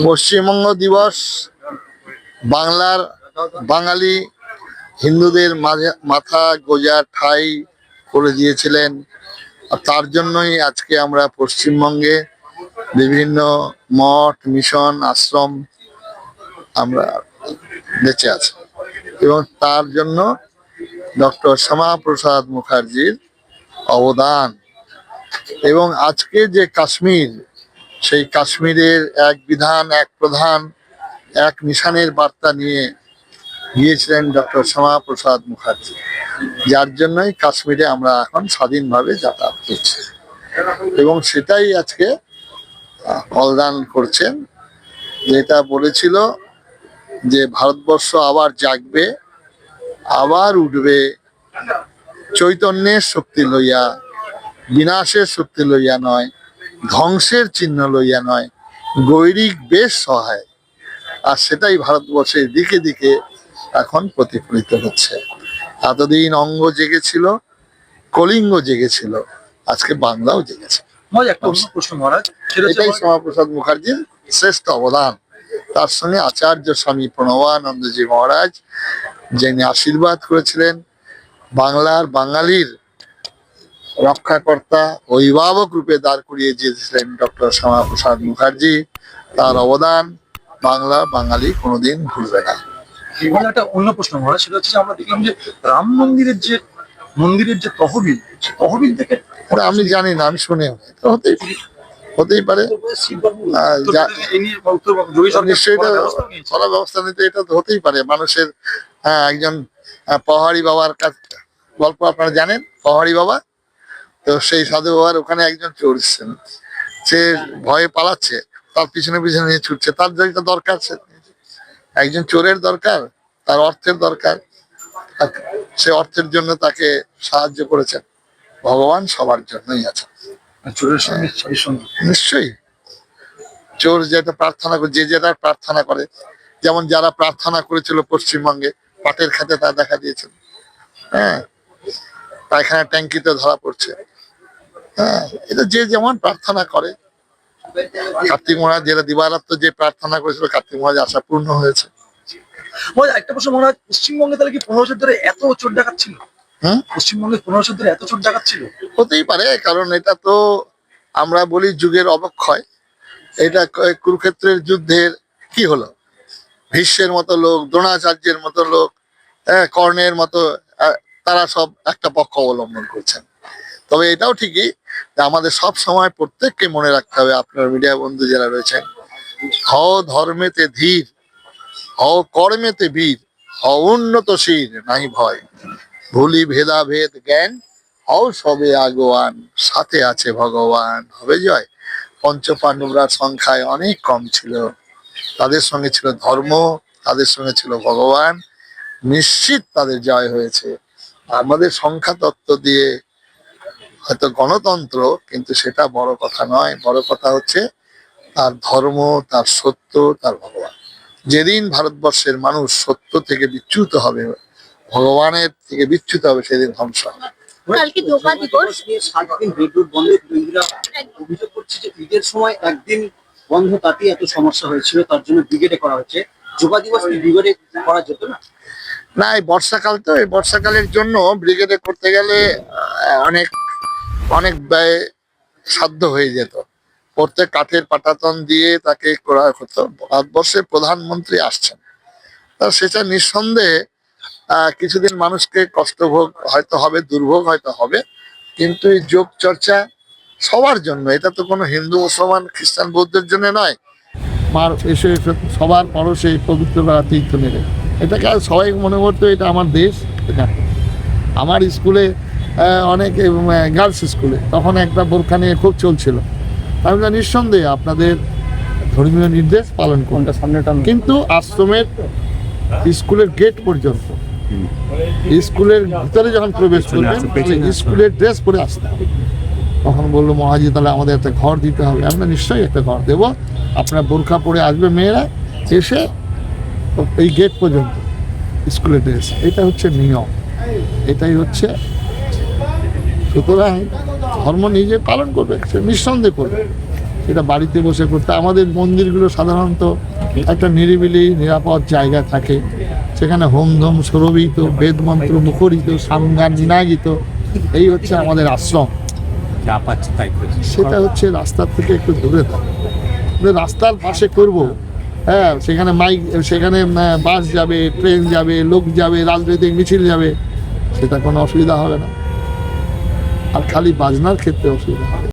পশ্চিমবঙ্গ দিবস বাংলার বাঙালি হিন্দুদের মাথা গোঁজা ঠাঁই করে দিয়েছিলেন। আর তার জন্যই আজকে আমরা পশ্চিমবঙ্গে বিভিন্ন মঠ, মিশন, আশ্রম আমরা বেঁচে আছি, এবং তার জন্য ডক্টর শ্যামাপ্রসাদ মুখার্জির অবদান। এবং আজকে যে কাশ্মীর, সেই কাশ্মীরের এক বিধান, এক প্রধান, এক নিশানের বার্তা নিয়ে গিয়েছিলেন ডক্টর শ্যামাপ্রসাদ মুখার্জি, যার জন্যই কাশ্মীরে আমরা এখন স্বাধীনভাবে যাতায়াত করছি। এবং সেটাই আজকে কলদান করছেন, যেটা বলেছিল যে ভারতবর্ষ আবার জাগবে, আবার উঠবে, চৈতন্যের শক্তি লইয়া, বিনাশের শক্তি লইয়া নয়, ধ্বংসের চিহ্ন লইয়া নয়, গৈরিক বেশ সহায়। আর সেটাই ভারতবর্ষের দিকে দিকে এখন প্রতিফলিত হচ্ছে। এতদিন অঙ্গ জেগেছিল, কলিঙ্গ জেগেছিল, আজকে বাংলাও জেগেছে। এটাই শ্যামাপ্রসাদ মুখার্জির শ্রেষ্ঠ অবদান। তার সঙ্গে আচার্য স্বামী প্রণবানন্দজি মহারাজ, যিনি আশীর্বাদ করেছিলেন, বাংলার বাঙালির রক্ষাকর্তা, অভিভাবক রূপে দাঁড় করিয়ে দিয়েছিলেন ডক্টর শ্যামাপ্রসাদ মুখার্জি। তার অবদান বাংলা বাঙালি কোনোদিন ভুলবে না। একটা অন্য প্রশ্ন মহারাজ, সেটা হচ্ছে আমরা দেখলাম যে রাম মন্দিরের যে তহবিল থেকে, আমি জানি না, আমি শুনে হতেই পারে, নিশ্চয়ই করা ব্যবস্থা নিতে, এটা তো হতেই পারে। মানুষের একজন পাহাড়ি বাবার কাছে গল্প আপনারা জানেন, পাহাড়ি বাবা, তো সেই সাধু বাবার ওখানে একজন চোর এসেছেন, সে ভয়ে পালাচ্ছে, তার পিছনে পিছনে নিয়ে ছুটছে, তার যেটা দরকার, একজন চোরের দরকার, তার অর্থের দরকার, সে অর্থের জন্য তাকে সাহায্য করেছেন। ভগবান সবার জন্যই আছে, নিশ্চয়ই। চোর যেটা প্রার্থনা করে, যে যেটা প্রার্থনা করে, যেমন যারা প্রার্থনা করেছিল পশ্চিমবঙ্গে পাটের খাতে, তা দেখা দিয়েছেন। পায়খানা ট্যাঙ্কিতে ধরা পড়ছে। এটা যে যেমন প্রার্থনা করে। কার্তিক মহারাজ যেটা দিবারাত্র যে প্রার্থনা করেছিল, কার্তিক মহারাজ আশা পূর্ণ হয়েছে। একটা প্রশ্ন মহারাজ, পশ্চিমবঙ্গে তাহলে কি 15 বছর ধরে এত চোর ডাকাত ছিল? পশ্চিমবঙ্গে 15 বছর ধরে এত চোর ডাকাত ছিল? হতেই পারে, কারণ এটা তো আমরা বলি যুগের অবক্ষয়। এটা কুরুক্ষেত্রের যুদ্ধের কি হলো, ভীষ্মের মতো লোক, দ্রোণাচার্যের মতো লোক, কর্ণের মতো, তারা সব একটা পক্ষ অবলম্বন করছেন। তবে এটাও ঠিকই যে আমাদের সব সময় প্রত্যেককে মনে রাখতে হবে, আপনার মিডিয়া বন্ধু যারা রয়েছেন, হও ধর্মেতে ধীর, হও কর্মেতে বীর, হও উন্নতশীল, নাই ভয়, ভুলি ভেদাভেদ জ্ঞান, হও সবে আগোয়ান, সাথে আছে ভগবান, হবে জয়। পঞ্চপাণ্ডবরা সংখ্যায় অনেক কম ছিল, তাদের সঙ্গে ছিল ধর্ম, তাদের সঙ্গে ছিল ভগবান, নিশ্চিত তাদের জয় হয়েছে। আমাদের সংখ্যা তত্ত্ব দিয়ে হয়তো গণতন্ত্র, কিন্তু সেটা বড় কথা নয়। বড় কথা হচ্ছে তার ধর্ম, তার সত্য, তার ভগবান। যেদিন ভারতবর্ষের মানুষ সত্য থেকে বিচ্যুত হবে, ভগবানের থেকে বিচ্যুত হবে, সেদিন ধ্বংস হবে। কালকে ধোপা দিবস, 7 দিন বিদ্যুৎ বন্ধ। অভিযোগ করছে যে ঈদের সময় একদিন বন্ধ, তাতেই এত সমস্যা হয়েছিল, তার জন্য ব্রিগেডে করা হচ্ছে। যোগা দিবস কি ব্রিগেডে করা যেত না? না, এই বর্ষাকাল তো, এই বর্ষাকালের জন্য ব্রিগেডে করতে গেলে অনেক অনেক ব্যয় সাধ্য হয়ে যেত। প্রত্যেক কাঠের পাটাতন দিয়ে তাকে করা হতো। ভারতবর্ষের প্রধানমন্ত্রী আসছেন, তা সেটা নিঃসন্দেহে কিছুদিন মানুষকে কষ্টভোগ হয়তো হবে, দুর্ভোগ হয়তো হবে, কিন্তু এই যোগ চর্চা সবার জন্য। এটা তো কোনো হিন্দু, মুসলমান, খ্রিস্টান, বৌদ্ধের জন্য নয়। মার এসে সবার পরশে পবিত্র তীর্থ নেবে, এটাকে আর সবাই মনে করতো এটা আমার দেশ। আমার স্কুলে অনেক গার্লস স্কুলে তখন একটা বোরখা নিয়ে খুব চলছিল। আমি নিঃসন্দেহে আপনাদের ধর্মীয় নির্দেশ পালন কোনটা সামনেটা, কিন্তু আশ্রমের স্কুলের গেট পর্যন্ত, স্কুলের ভিতরে যখন প্রবেশ করবেন, স্কুলের ড্রেস পরে আসতে হবে। তখন বললো মহাজি, তাহলে আমাদের একটা ঘর দিতে হবে। আমরা নিশ্চয়ই একটা ঘর দেবো, আপনার বোরখা পরে আসবে মেয়েরা, এসে এই গেট পর্যন্ত স্কুলের ড্রেস। এটা হচ্ছে নিয়ম, এটাই হচ্ছে। সুতরাং ধর্ম নিজে পালন করবে, সে নিঃসন্দেহ করবে। সেটা বাড়িতে বসে করতে। আমাদের মন্দিরগুলো সাধারণত একটা নিরিবিলি নিরাপদ জায়গা থাকে, সেখানে হোমধম সুরভিত, বেদমন্ত্র মুখরিত, সামগান নিনাগিত, এই হচ্ছে আমাদের আশ্রম। সেটা হচ্ছে রাস্তার থেকে একটু দূরে থাকে। রাস্তার পাশে করব, হ্যাঁ, সেখানে বাস যাবে, ট্রেন যাবে, লোক যাবে, রাজনৈতিক মিছিল যাবে, সেটা কোনো অসুবিধা হবে না। আর খালি বাজনার ক্ষেত্রে অসুবিধা হবে।